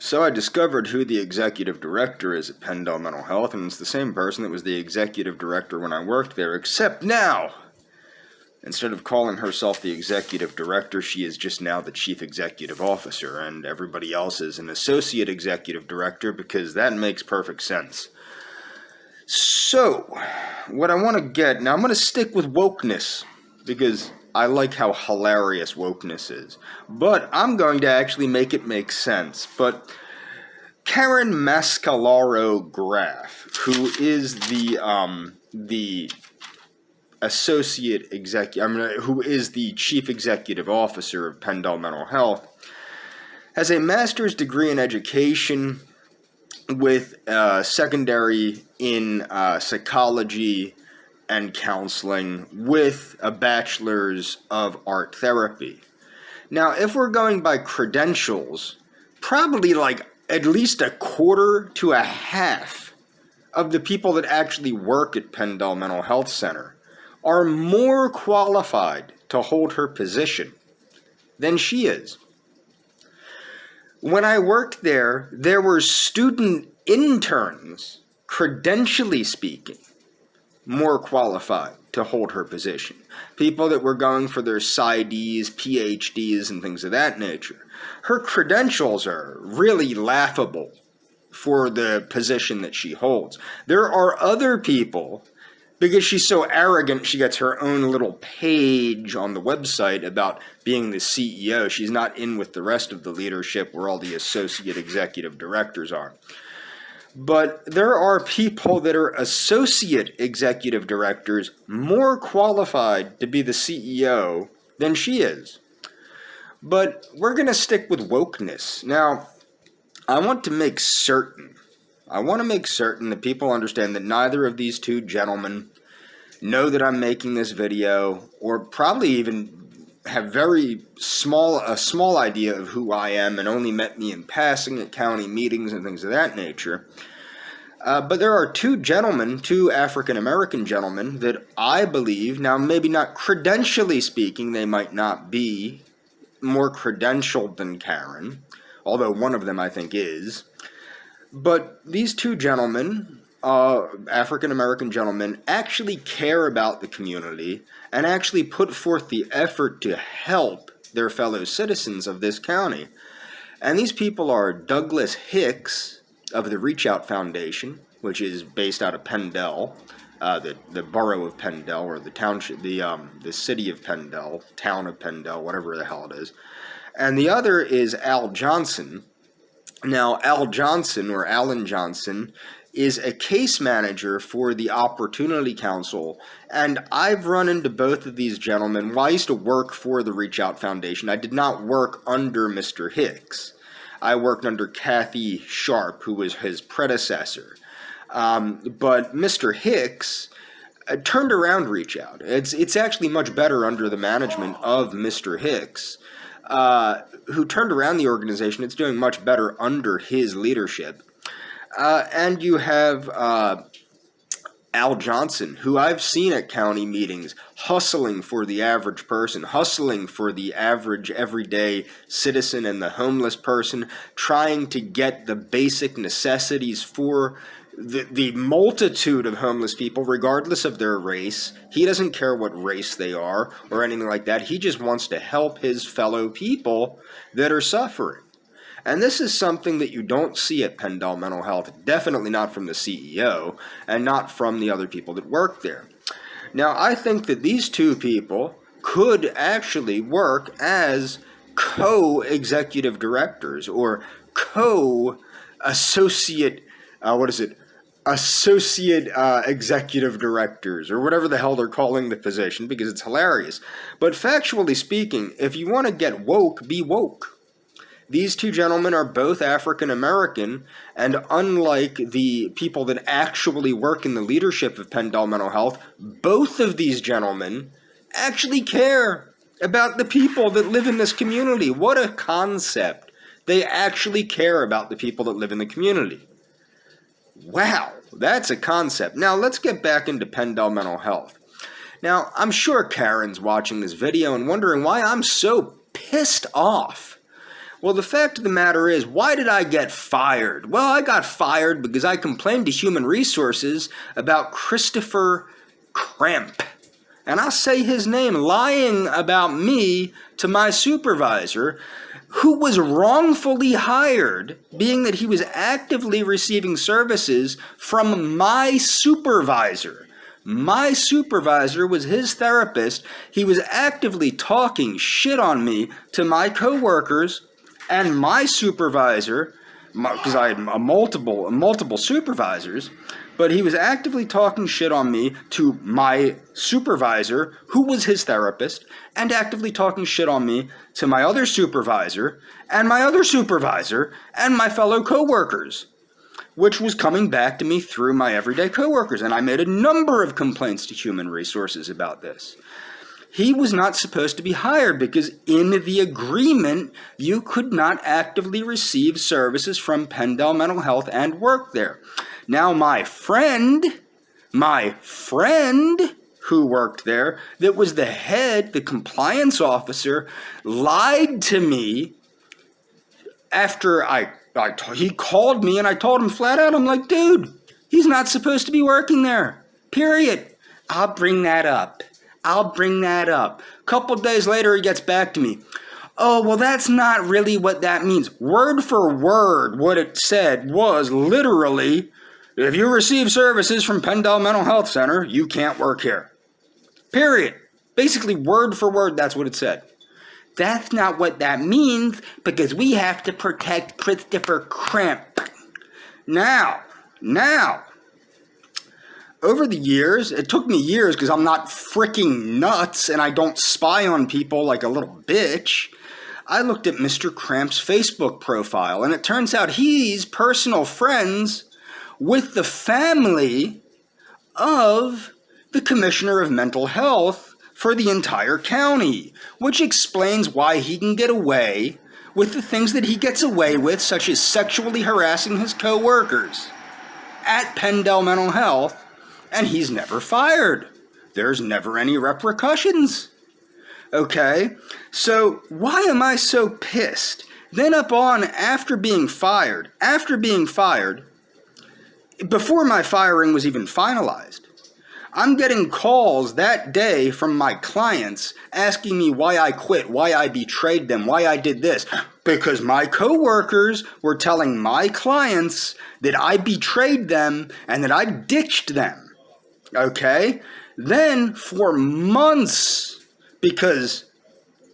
So I discovered who the executive director is at Pendel Mental Health, and it's the same person that was the executive director when I worked there, except now, instead of calling herself the executive director, she is just now the chief executive officer, and everybody else is an associate executive director, because that makes perfect sense. So, what I want to get, now I'm going to stick with wokeness, because I like how hilarious wokeness is, but I'm going to actually make it make sense. But Karen Mascalaro Graff, who is the associate executive, who is the chief executive officer of Pendel Mental Health, has a master's degree in education with secondary in psychology and counseling with a bachelor's of art therapy. Now, if we're going by credentials, probably like at least a quarter to a half of the people that actually work at Pendel Mental Health Center are more qualified to hold her position than she is. When I worked there, there were student interns, credentially speaking, more qualified to hold her position. People that were going for their PsyDs, PhDs, and things of that nature. Her credentials are really laughable for the position that she holds. There are other people, because she's so arrogant, she gets her own little page on the website about being the CEO. She's not in with the rest of the leadership where all the associate executive directors are. But there are people that are associate executive directors more qualified to be the CEO than she is. But we're going to stick with wokeness. Now, I want to make certain that people understand that neither of these two gentlemen know that I'm making this video, or probably even have a small idea of who I am and only met me in passing at county meetings and things of that nature. But there are two African-American gentlemen that I believe, now maybe not credentially speaking, they might not be more credentialed than Karen, although one of them I think is. But these two gentlemen, African-American gentlemen, actually care about the community and actually put forth the effort to help their fellow citizens of this county. And these people are Douglas Hicks of the Reach Out Foundation, which is based out of Pendel, the borough of Pendel, or the township, the city of Pendel, town of Pendel, whatever the hell it is. And the other is Al Johnson. Now, Al Johnson, or Alan Johnson, is a case manager for the Opportunity Council, and I've run into both of these gentlemen. Well, I used to work for the Reach Out Foundation. I did not work under Mr. Hicks. I worked under Kathy Sharp, who was his predecessor. But Mr. Hicks turned around Reach Out. It's actually much better under the management of Mr. Hicks, who turned around the organization. It's doing much better under his leadership. And you have Al Johnson, who I've seen at county meetings hustling for the average person, hustling for the average everyday citizen and the homeless person, trying to get the basic necessities for the multitude of homeless people, regardless of their race. He doesn't care what race they are or anything like that. He just wants to help his fellow people that are suffering. And this is something that you don't see at Pendel Mental Health, definitely not from the CEO, and not from the other people that work there. Now, I think that these two people could actually work as co-executive directors, or co-associate, associate executive directors, or whatever the hell they're calling the position, because it's hilarious. But factually speaking, if you want to get woke, be woke. These two gentlemen are both African American, and unlike the people that actually work in the leadership of Pendel Mental Health, both of these gentlemen actually care about the people that live in this community. What a concept. They actually care about the people that live in the community. Wow, that's a concept. Now, let's get back into Pendel Mental Health. Now, I'm sure Karen's watching this video and wondering why I'm so pissed off. Well, the fact of the matter is, why did I get fired? Well, I got fired because I complained to Human Resources about Christopher Cramp. And I'll say his name, lying about me to my supervisor, who was wrongfully hired, being that he was actively receiving services from my supervisor. My supervisor was his therapist. He was actively talking shit on me to my coworkers and my supervisor, because I had multiple supervisors, but he was actively talking shit on me to my supervisor, who was his therapist, and actively talking shit on me to my other supervisor, and my other supervisor, and my fellow coworkers, which was coming back to me through my everyday coworkers. And I made a number of complaints to Human Resources about this. He was not supposed to be hired because in the agreement, you could not actively receive services from Pendel Mental Health and work there. Now, my friend who worked there, that was the head, the compliance officer, lied to me after he called me and I told him flat out, I'm like, dude, he's not supposed to be working there, period. I'll bring that up. A couple days later, he gets back to me. Oh, well, that's not really what that means. Word for word, what it said was literally, if you receive services from Pendel Mental Health Center, you can't work here. Period. Basically, word for word, that's what it said. That's not what that means, because we have to protect Christopher Cramp. Now, over the years, it took me years because I'm not freaking nuts and I don't spy on people like a little bitch. I looked at Mr. Cramp's Facebook profile, and it turns out he's personal friends with the family of the Commissioner of Mental Health for the entire county, which explains why he can get away with the things that he gets away with, such as sexually harassing his coworkers at Pendel Mental Health, and he's never fired. There's never any repercussions. Okay? So why am I so pissed? Then after being fired, before my firing was even finalized, I'm getting calls that day from my clients asking me why I quit, why I betrayed them, why I did this. Because my coworkers were telling my clients that I betrayed them and that I ditched them. Okay? Then for months, because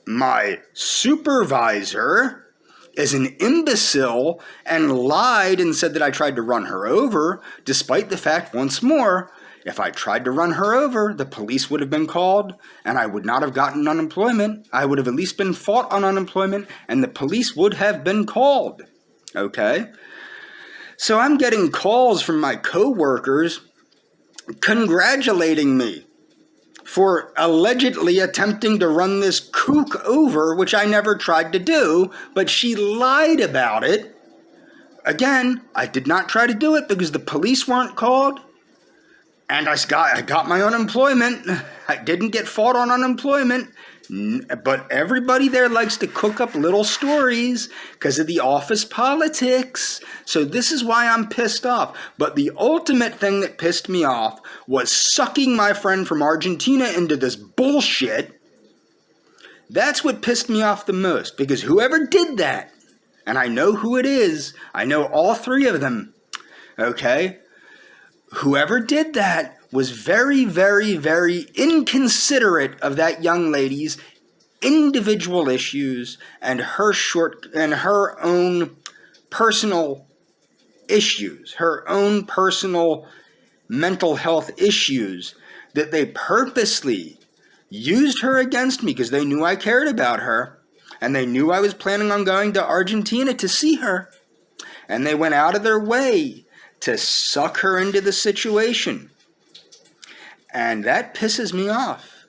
my supervisor is an imbecile and lied and said that I tried to run her over, despite the fact, once more, if I tried to run her over, the police would have been called and I would not have gotten unemployment. I would have at least been fought on unemployment and the police would have been called. Okay? So I'm getting calls from my coworkers congratulating me for allegedly attempting to run this kook over, which I never tried to do, but she lied about it. Again, I did not try to do it because the police weren't called, and I got my unemployment. I didn't get fought on unemployment, but everybody there likes to cook up little stories because of the office politics. So this is why I'm pissed off. But the ultimate thing that pissed me off was sucking my friend from Argentina into this bullshit. That's what pissed me off the most, because whoever did that, and I know who it is, I know all three of them, okay? Whoever did that was very, very, very inconsiderate of that young lady's individual issues and her own personal issues, her own personal mental health issues, that they purposely used her against me because they knew I cared about her and they knew I was planning on going to Argentina to see her, and they went out of their way to suck her into the situation. And that pisses me off.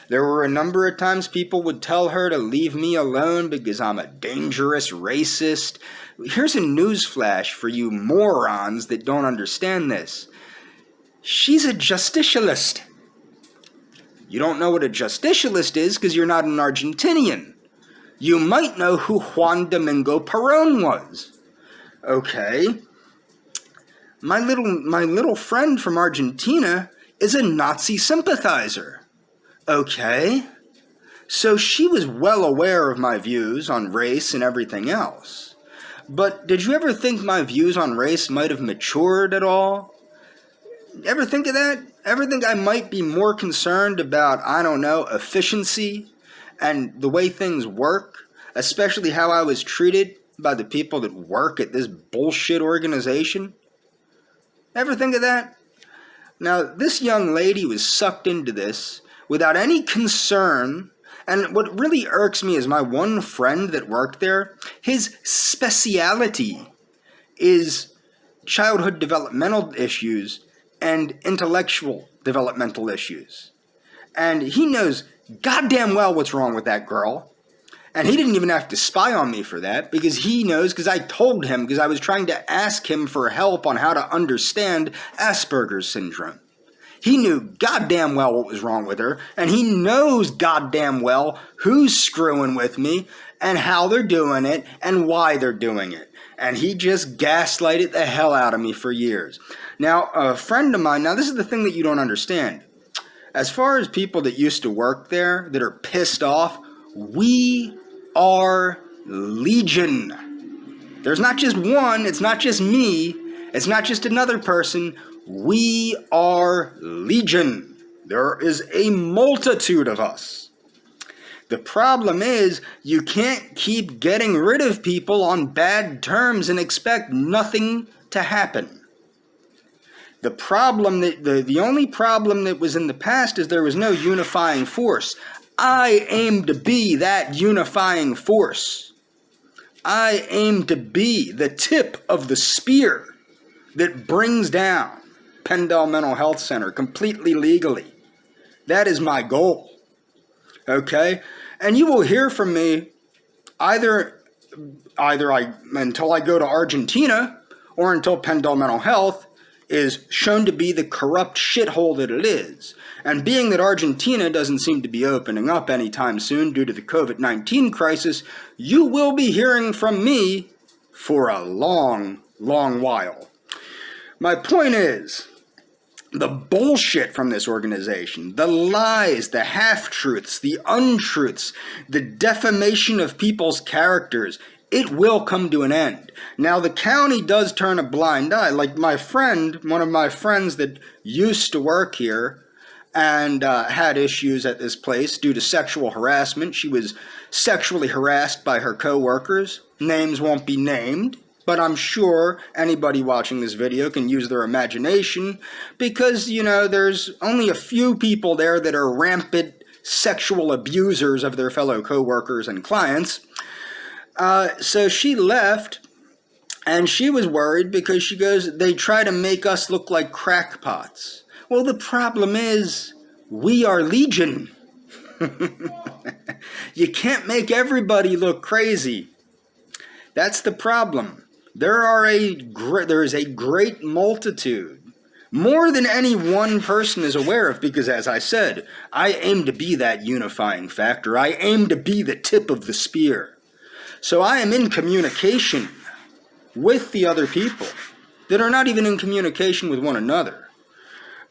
There were a number of times people would tell her to leave me alone because I'm a dangerous racist. Here's a newsflash for you morons that don't understand this. She's a justicialist. You don't know what a justicialist is because you're not an Argentinian. You might know who Juan Domingo Perón was. Okay. My little friend from Argentina is a Nazi sympathizer. Okay. So she was well aware of my views on race and everything else. But did you ever think my views on race might have matured at all? Ever think of that? Ever think I might be more concerned about, I don't know, efficiency and the way things work, especially how I was treated by the people that work at this bullshit organization? Ever think of that? Now, this young lady was sucked into this without any concern, and what really irks me is my one friend that worked there, his speciality is childhood developmental issues and intellectual developmental issues. And he knows goddamn well what's wrong with that girl. And he didn't even have to spy on me for that, because he knows, because I told him, because I was trying to ask him for help on how to understand Asperger's syndrome. He knew goddamn well what was wrong with her, and he knows goddamn well who's screwing with me, and how they're doing it, and why they're doing it. And he just gaslighted the hell out of me for years. Now, a friend of mine, now this is the thing that you don't understand. As far as people that used to work there that are pissed off, we are legion. There's not just one, it's not just me, it's not just another person. We are legion. There is a multitude of us. The problem is, you can't keep getting rid of people on bad terms and expect nothing to happen. The problem that the only problem that was in the past is there was no unifying force. I aim to be that unifying force. I aim to be the tip of the spear that brings down PenndelMentalHealthCenter completely legally. That is my goal. Okay? And you will hear from me either until I go to Argentina or until Pendel Mental Health is shown to be the corrupt shithole that it is. And being that Argentina doesn't seem to be opening up anytime soon due to the COVID-19 crisis, you will be hearing from me for a long, long while. My point is, the bullshit from this organization, the lies, the half-truths, the untruths, the defamation of people's characters, it will come to an end. Now, the county does turn a blind eye. Like my friend, one of my friends that used to work here and had issues at this place due to sexual harassment. She was sexually harassed by her co-workers. Names won't be named, but I'm sure anybody watching this video can use their imagination because, you know, there's only a few people there that are rampant sexual abusers of their fellow co-workers and clients. So she left, and she was worried because she goes, they try to make us look like crackpots. Well, the problem is, we are legion. You can't make everybody look crazy. That's the problem. There is a great multitude, more than any one person is aware of, because as I said, I aim to be that unifying factor. I aim to be the tip of the spear. So I am in communication with the other people that are not even in communication with one another.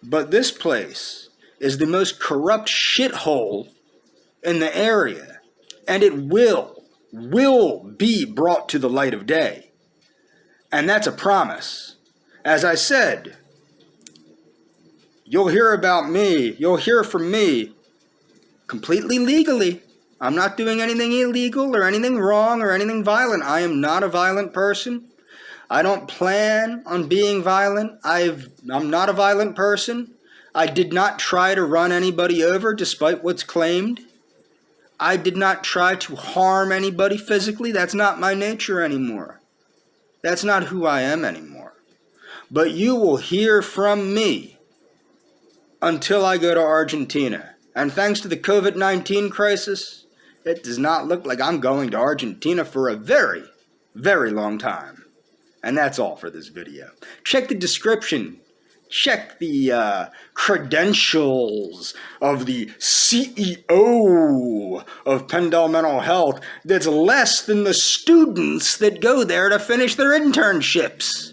But this place is the most corrupt shithole in the area, and it will be brought to the light of day. And that's a promise. As I said, you'll hear about me, you'll hear from me completely legally. I'm not doing anything illegal or anything wrong or anything violent. I am not a violent person. I don't plan on being violent. I'm not a violent person. I did not try to run anybody over despite what's claimed. I did not try to harm anybody physically. That's not my nature anymore. That's not who I am anymore. But you will hear from me until I go to Argentina. And thanks to the COVID-19 crisis, it does not look like I'm going to Argentina for a very, very long time. And that's all for this video. Check the description. Check the credentials of the CEO of Pendel Mental Health that's less than the students that go there to finish their internships.